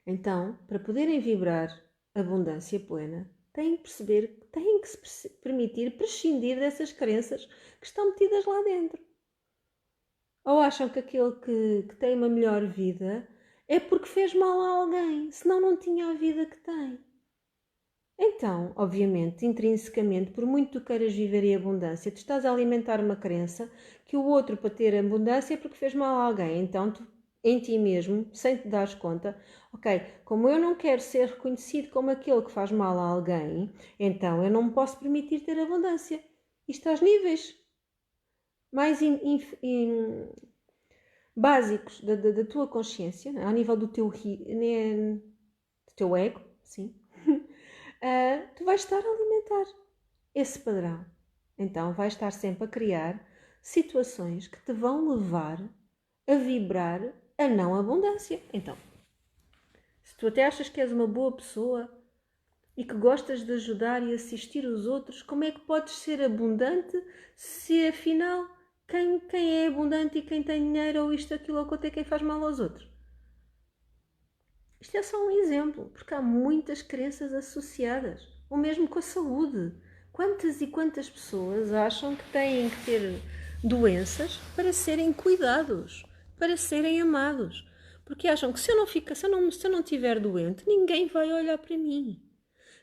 Então, para poderem vibrar abundância plena, têm que se permitir prescindir dessas crenças que estão metidas lá dentro. Ou acham que aquele que tem uma melhor vida é porque fez mal a alguém, senão não tinha a vida que tem. Então, obviamente, intrinsecamente, por muito que tu queiras viver em abundância, tu estás a alimentar uma crença que o outro, para ter abundância, é porque fez mal a alguém. Então, tu, em ti mesmo, sem te dares conta, ok, como eu não quero ser reconhecido como aquele que faz mal a alguém, então eu não me posso permitir ter abundância. E estás níveis mais básicos da tua consciência, ao nível do teu ego, sim. Tu vais estar a alimentar esse padrão. Então vais estar sempre a criar situações que te vão levar a vibrar a não abundância. Então, se tu até achas que és uma boa pessoa e que gostas de ajudar e assistir os outros, como é que podes ser abundante se afinal quem é abundante e quem tem dinheiro ou isto, aquilo ou quanto é quem faz mal aos outros? Isto é só um exemplo, porque há muitas crenças associadas. O mesmo com a saúde. Quantas e quantas pessoas acham que têm que ter doenças para serem cuidados, para serem amados? Porque acham que se eu não estiver doente, ninguém vai olhar para mim.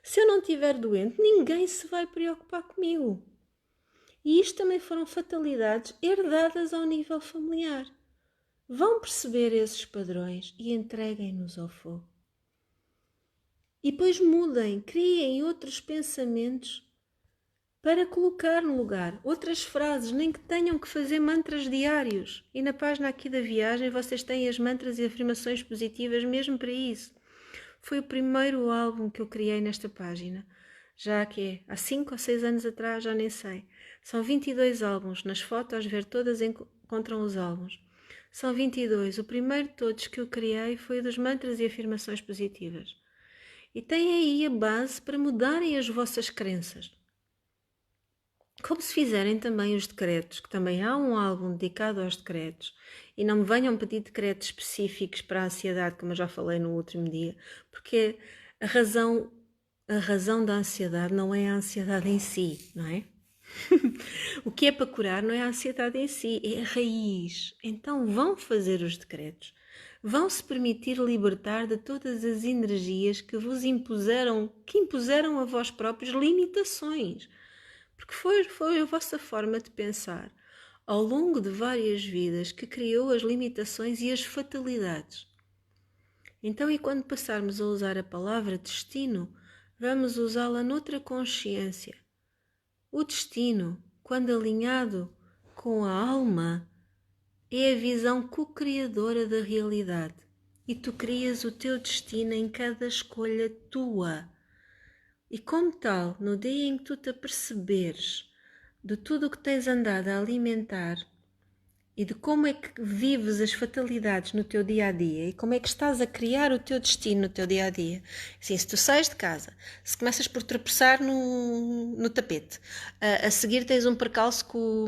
Se eu não estiver doente, ninguém se vai preocupar comigo. E isto também foram fatalidades herdadas ao nível familiar. Vão perceber esses padrões e entreguem-nos ao fogo. E depois mudem, criem outros pensamentos para colocar no lugar. Outras frases, nem que tenham que fazer mantras diários. E na página aqui da viagem vocês têm as mantras e afirmações positivas mesmo para isso. Foi o primeiro álbum que eu criei nesta página. Já que é há 5 ou 6 anos atrás, já nem sei. São 22 álbuns. Nas fotos, ver todas encontram os álbuns. São 22. O primeiro de todos que eu criei foi o dos mantras e afirmações positivas. E têm aí a base para mudarem as vossas crenças. Como se fizerem também os decretos, que também há um álbum dedicado aos decretos, e não me venham pedir decretos específicos para a ansiedade, como eu já falei no último dia, porque a razão da ansiedade não é a ansiedade em si, não é? O que é para curar não é a ansiedade em si, é a raiz. Então vão fazer os decretos. Vão se permitir libertar de todas as energias que vos impuseram a vós próprios limitações. Porque foi a vossa forma de pensar ao longo de várias vidas que criou as limitações e as fatalidades. Então, e quando passarmos a usar a palavra destino, vamos usá-la noutra consciência. O destino, quando alinhado com a alma, é a visão co-criadora da realidade. E tu crias o teu destino em cada escolha tua. E como tal, no dia em que tu te aperceberes de tudo o que tens andado a alimentar e de como é que vives as fatalidades no teu dia-a-dia e como é que estás a criar o teu destino no teu dia-a-dia. Assim, se tu sais de casa, se começas por tropeçar no tapete, a seguir tens um percalço com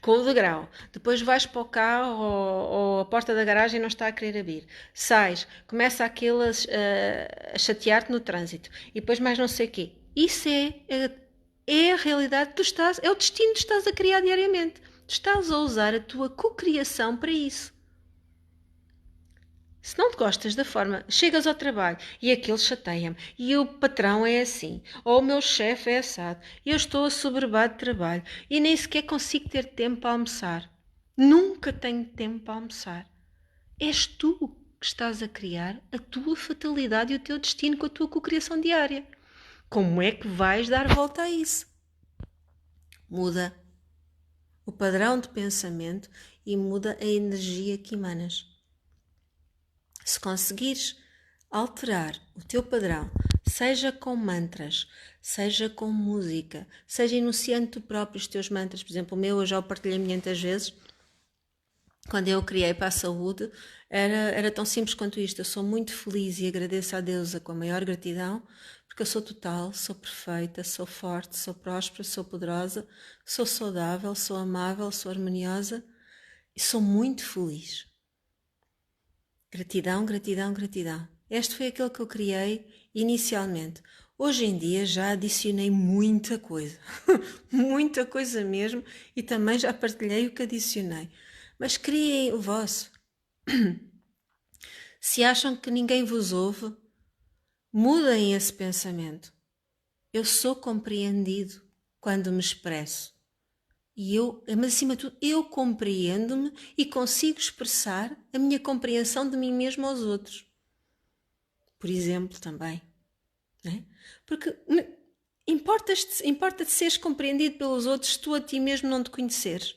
o degrau, depois vais para o carro ou a porta da garagem não está a querer abrir, sais, começa aquele a chatear-te no trânsito e depois mais não sei o quê. Isso é a realidade que tu estás, é o destino que tu estás a criar diariamente. Tu estás a usar a tua cocriação para isso. Se não te gostas da forma, chegas ao trabalho e aquele chateia-me, e o patrão é assim, ou o meu chefe é assado, e eu estou assoberbado de trabalho e nem sequer consigo ter tempo para almoçar. Nunca tenho tempo para almoçar. És tu que estás a criar a tua fatalidade e o teu destino com a tua cocriação diária. Como é que vais dar volta a isso? Muda o padrão de pensamento e muda a energia que emanas. Se conseguires alterar o teu padrão, seja com mantras, seja com música, seja enunciando tu próprio os teus mantras, por exemplo, o meu eu já o partilhei muitas vezes, quando eu o criei para a saúde, era tão simples quanto isto. Eu sou muito feliz e agradeço a Deus com a maior gratidão, porque eu sou total, sou perfeita, sou forte, sou próspera, sou poderosa, sou saudável, sou amável, sou harmoniosa e sou muito feliz. Gratidão, gratidão, gratidão. Este foi aquele que eu criei inicialmente. Hoje em dia já adicionei muita coisa, muita coisa mesmo, e também já partilhei o que adicionei. Mas criem o vosso. Se acham que ninguém vos ouve, mudem esse pensamento. Eu sou compreendido quando me expresso. Mas acima de tudo, eu compreendo-me e consigo expressar a minha compreensão de mim mesmo aos outros. Por exemplo, também. Né? Porque importa-te seres compreendido pelos outros se tu a ti mesmo não te conheceres.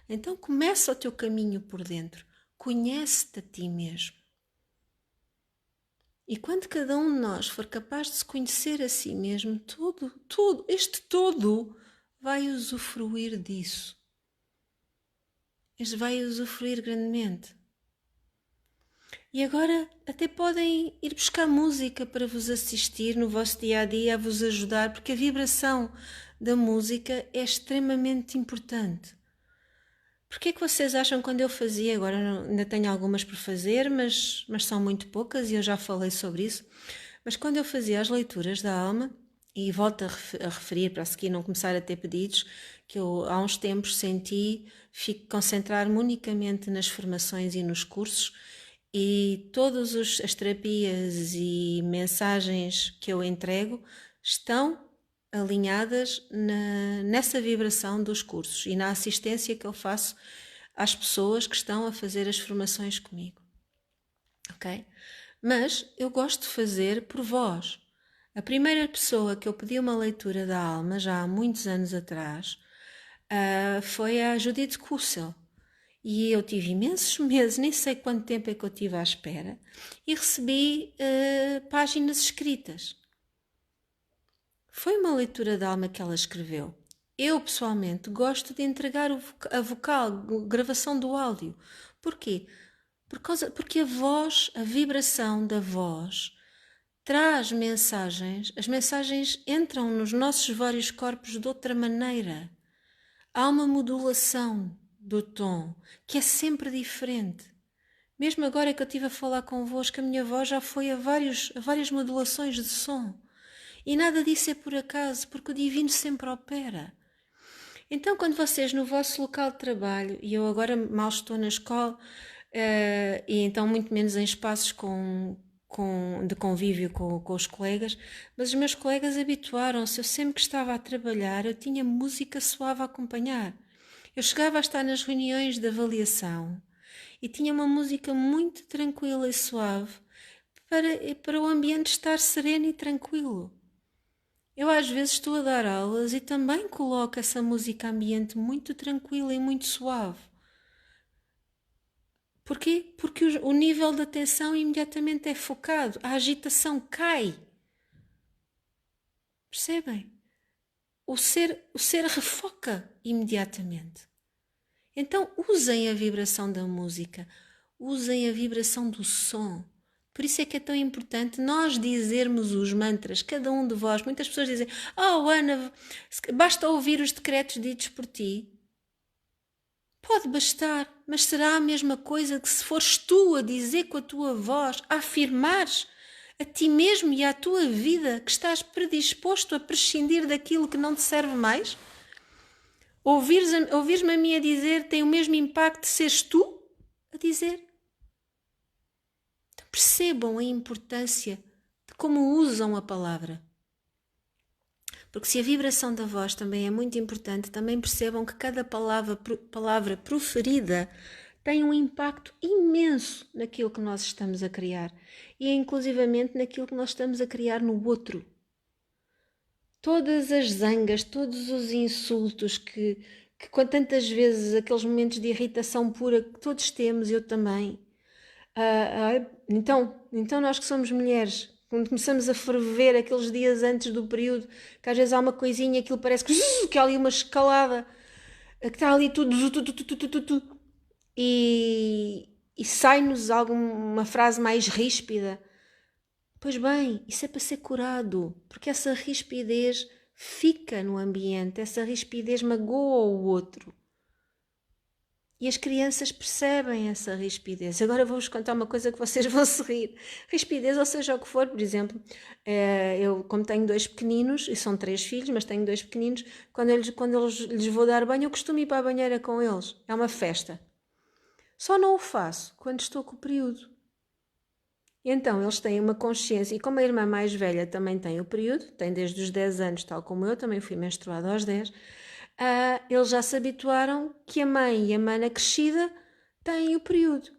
Então começa o teu caminho por dentro. Conhece-te a ti mesmo. E quando cada um de nós for capaz de se conhecer a si mesmo, este todo vai usufruir disso. Este vai usufruir grandemente. E agora até podem ir buscar música para vos assistir no vosso dia-a-dia, a vos ajudar, porque a vibração da música é extremamente importante. Porquê é que vocês acham quando eu fazia, agora ainda tenho algumas por fazer, mas são muito poucas e eu já falei sobre isso, mas quando eu fazia as leituras da alma, e volto a referir para a seguir não começar a ter pedidos, que eu há uns tempos senti, fico concentrar-me unicamente nas formações e nos cursos, e todas as terapias e mensagens que eu entrego estão alinhadas nessa vibração dos cursos e na assistência que eu faço às pessoas que estão a fazer as formações comigo. Ok? Mas eu gosto de fazer por voz. A primeira pessoa que eu pedi uma leitura da alma, já há muitos anos atrás, foi a Judith Kussel. E eu tive imensos meses, nem sei quanto tempo é que eu tive à espera, e recebi páginas escritas. Foi uma leitura de alma que ela escreveu. Eu, pessoalmente, gosto de entregar a vocal, a gravação do áudio. Porquê? Porque a voz, a vibração da voz, traz mensagens, as mensagens entram nos nossos vários corpos de outra maneira. Há uma modulação do tom que é sempre diferente. Mesmo agora que eu estive a falar convosco, a minha voz já foi a várias modulações de som. E nada disso é por acaso, porque o divino sempre opera. Então, quando vocês no vosso local de trabalho, e eu agora mal estou na escola, e então muito menos em espaços de convívio com os colegas, mas os meus colegas habituaram-se, eu sempre que estava a trabalhar, eu tinha música suave a acompanhar. Eu chegava a estar nas reuniões de avaliação e tinha uma música muito tranquila e suave para o ambiente estar sereno e tranquilo. Eu às vezes estou a dar aulas e também coloco essa música ambiente muito tranquila e muito suave. Porquê? Porque o nível de atenção imediatamente é focado, a agitação cai. Percebem? O ser refoca imediatamente. Então usem a vibração da música, usem a vibração do som. Por isso é que é tão importante nós dizermos os mantras, cada um de vós. Muitas pessoas dizem, Ana, basta ouvir os decretos ditos por ti. Pode bastar, mas será a mesma coisa que se fores tu a dizer com a tua voz, a afirmares a ti mesmo e à tua vida que estás predisposto a prescindir daquilo que não te serve mais? Ouvires-me a mim a dizer tem o mesmo impacto de seres tu a dizer? Então percebam a importância de como usam a palavra. Porque se a vibração da voz também é muito importante, também percebam que cada palavra proferida tem um impacto imenso naquilo que nós estamos a criar e inclusivamente naquilo que nós estamos a criar no outro. Todas as zangas, todos os insultos que tantas vezes, aqueles momentos de irritação pura que todos temos, eu também. Então nós que somos mulheres, quando começamos a ferver aqueles dias antes do período, que às vezes há uma coisinha, aquilo parece que há ali uma escalada, que está ali tudo, e sai-nos alguma frase mais ríspida. Pois bem, isso é para ser curado, porque essa rispidez fica no ambiente, essa rispidez magoa o outro. E as crianças percebem essa rispidez. Agora vou-vos contar uma coisa que vocês vão se rir. Rispidez, ou seja o que for, por exemplo, eu como tenho 2 pequeninos, e são 3 filhos, mas tenho 2 pequeninos, quando lhes vou dar banho, eu costumo ir para a banheira com eles. É uma festa. Só não o faço quando estou com o período. E então eles têm uma consciência, e como a irmã mais velha também tem o período, tem desde os 10 anos, tal como eu, também fui menstruada aos 10, eles já se habituaram que a mãe e a mana crescida têm o período.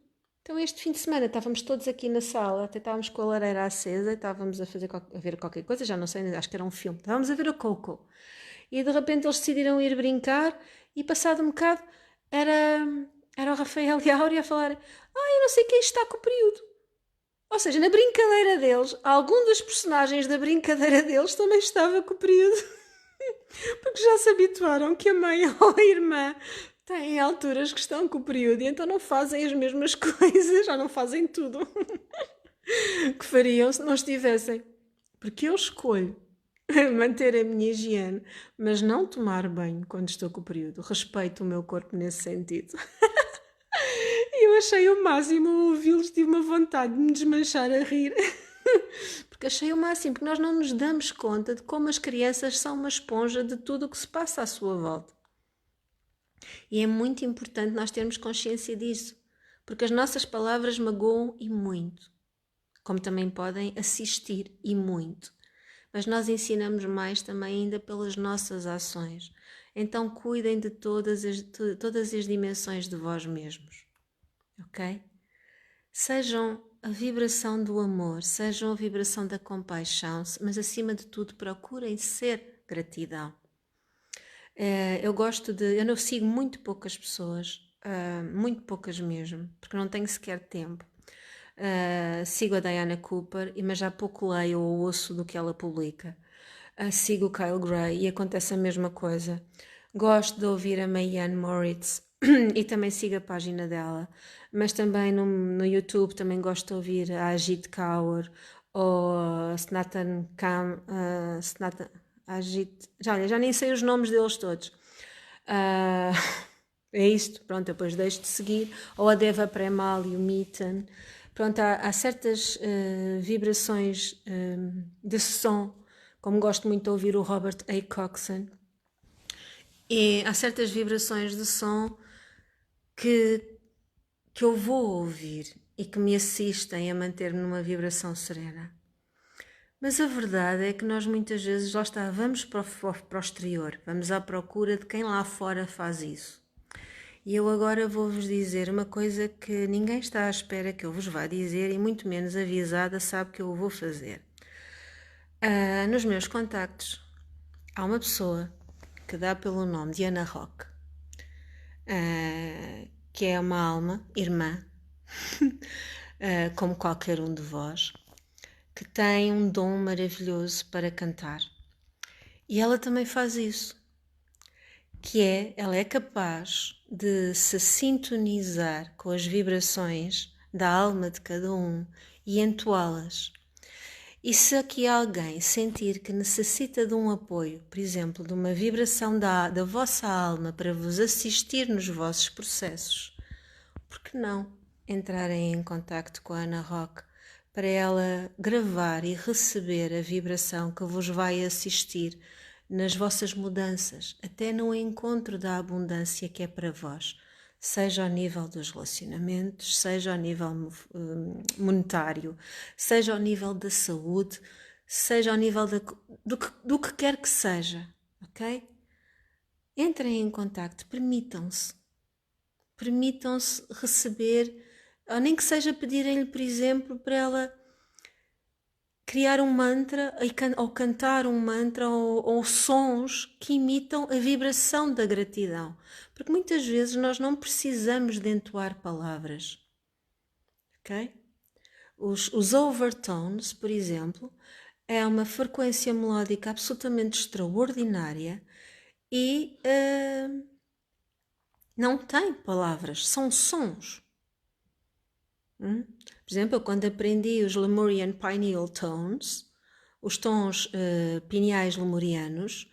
Então este fim de semana estávamos todos aqui na sala, até estávamos com a lareira acesa, estávamos a ver qualquer coisa, já não sei, acho que era um filme, estávamos a ver o Coco. E de repente eles decidiram ir brincar e passado um bocado era, era o Rafael e a Áurea a falar: eu não sei quem está com o período. Ou seja, na brincadeira deles, algum dos personagens da brincadeira deles também estava com o período. Porque já se habituaram que a mãe ou a irmã têm alturas que estão com o período e então não fazem as mesmas coisas, já não fazem tudo que fariam se não estivessem. Porque eu escolho manter a minha higiene, mas não tomar banho quando estou com o período. Respeito o meu corpo nesse sentido. E eu achei o máximo ouvi-los, tive uma vontade de me desmanchar a rir. Porque achei o máximo, porque nós não nos damos conta de como as crianças são uma esponja de tudo o que se passa à sua volta. E é muito importante nós termos consciência disso, porque as nossas palavras magoam e muito, como também podem assistir e muito. Mas nós ensinamos mais também ainda pelas nossas ações. Então cuidem de todas as dimensões de vós mesmos, ok? Sejam a vibração do amor, sejam a vibração da compaixão, mas acima de tudo procurem ser gratidão. Eu não sigo muito poucas pessoas, muito poucas mesmo, porque não tenho sequer tempo. Sigo a Diana Cooper, mas já pouco leio ou ouço do que ela publica. Sigo o Kyle Gray e acontece a mesma coisa. Gosto de ouvir a Mayanne Moritz e também sigo a página dela, mas também no YouTube também gosto de ouvir a Ajit Kaur ou a Snatan Kam, já nem sei os nomes deles todos. É isto, pronto, depois deixo de seguir, ou a Deva Premal e o Mitten. Pronto, há certas vibrações de som, como gosto muito de ouvir o Robert A. Coxon, e há certas vibrações de som que eu vou ouvir e que me assistem a manter-me numa vibração serena. Mas a verdade é que nós muitas vezes, lá está, vamos para o exterior, vamos à procura de quem lá fora faz isso. E eu agora vou-vos dizer uma coisa que ninguém está à espera que eu vos vá dizer e muito menos avisada sabe que eu vou fazer. Nos meus contactos há uma pessoa que dá pelo nome de Ana Roque, que é uma alma, irmã, como qualquer um de vós, que tem um dom maravilhoso para cantar. E ela também faz isso, ela é capaz de se sintonizar com as vibrações da alma de cada um e entoá-las. E se aqui alguém sentir que necessita de um apoio, por exemplo, de uma vibração da vossa alma para vos assistir nos vossos processos, por que não entrarem em contacto com a Ana Roque para ela gravar e receber a vibração que vos vai assistir nas vossas mudanças, até no encontro da abundância que é para vós, seja ao nível dos relacionamentos, seja ao nível monetário, seja ao nível da saúde, seja ao nível do que quer que seja, ok? Entrem em contacto, permitam-se receber, ou nem que seja pedirem-lhe, por exemplo, para ela criar um mantra ou cantar um mantra ou sons que imitam a vibração da gratidão. Porque muitas vezes nós não precisamos de entoar palavras. Ok? Os overtones, por exemplo, é uma frequência melódica absolutamente extraordinária e não tem palavras, são sons. Por exemplo, eu quando aprendi os Lemurian Pineal Tones, os tons pineais lemurianos,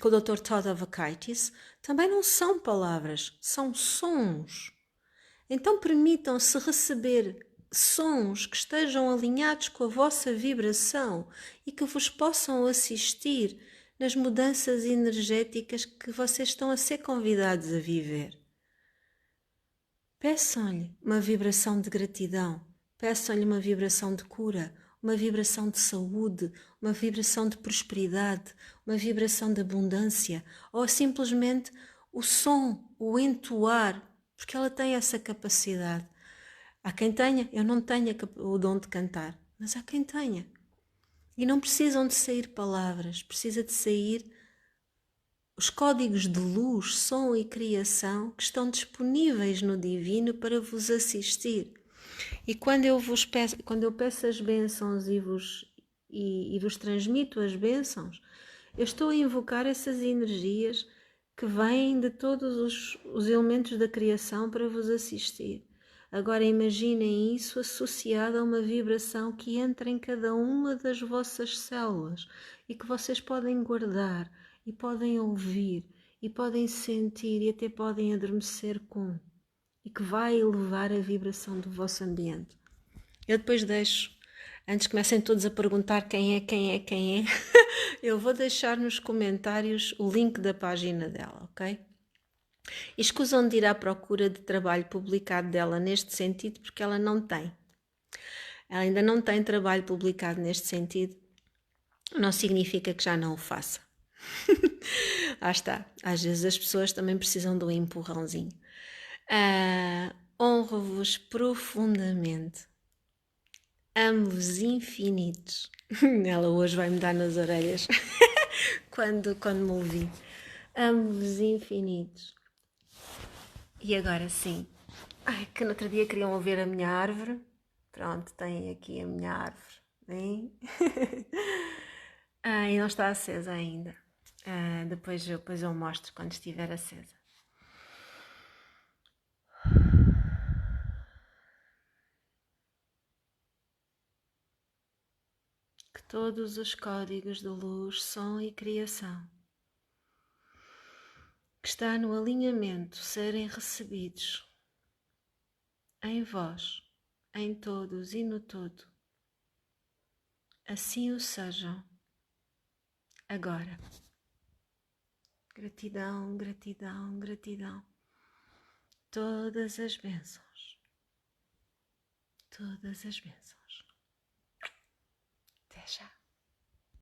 com o Dr. Todd Avakaitis, também não são palavras, são sons. Então permitam-se receber sons que estejam alinhados com a vossa vibração e que vos possam assistir nas mudanças energéticas que vocês estão a ser convidados a viver. Peçam-lhe uma vibração de gratidão Peçam-lhe uma vibração de cura, uma vibração de saúde, uma vibração de prosperidade, uma vibração de abundância, ou simplesmente o som, o entoar, porque ela tem essa capacidade. Há quem tenha, eu não tenho o dom de cantar, mas há quem tenha. E não precisam de sair palavras, precisa de sair os códigos de luz, som e criação que estão disponíveis no divino para vos assistir. E quando eu peço as bênçãos e vos transmito as bênçãos, eu estou a invocar essas energias que vêm de todos os elementos da criação para vos assistir. Agora imaginem isso associado a uma vibração que entra em cada uma das vossas células e que vocês podem guardar e podem ouvir e podem sentir e até podem adormecer com, e que vai elevar a vibração do vosso ambiente. Eu depois deixo, antes que comecem todos a perguntar quem é, eu vou deixar nos comentários o link da página dela, ok? E escusam de ir à procura de trabalho publicado dela neste sentido, porque ela não tem. Ela ainda não tem trabalho publicado neste sentido, não significa que já não o faça. Lá está, às vezes as pessoas também precisam de um empurrãozinho. Honro-vos profundamente, amo-vos infinitos. Ela hoje vai me dar nas orelhas quando me ouvi. Amo-vos infinitos. E agora sim, que no outro dia queriam ver a minha árvore. Pronto, tem aqui a minha árvore. Bem? E não está acesa ainda. Depois eu mostro quando estiver acesa. Que todos os códigos de luz, som e criação que está no alinhamento serem recebidos em vós, em todos e no todo. Assim o sejam. Agora. Gratidão, gratidão, gratidão. Todas as bênçãos. Todas as bênçãos. Até já.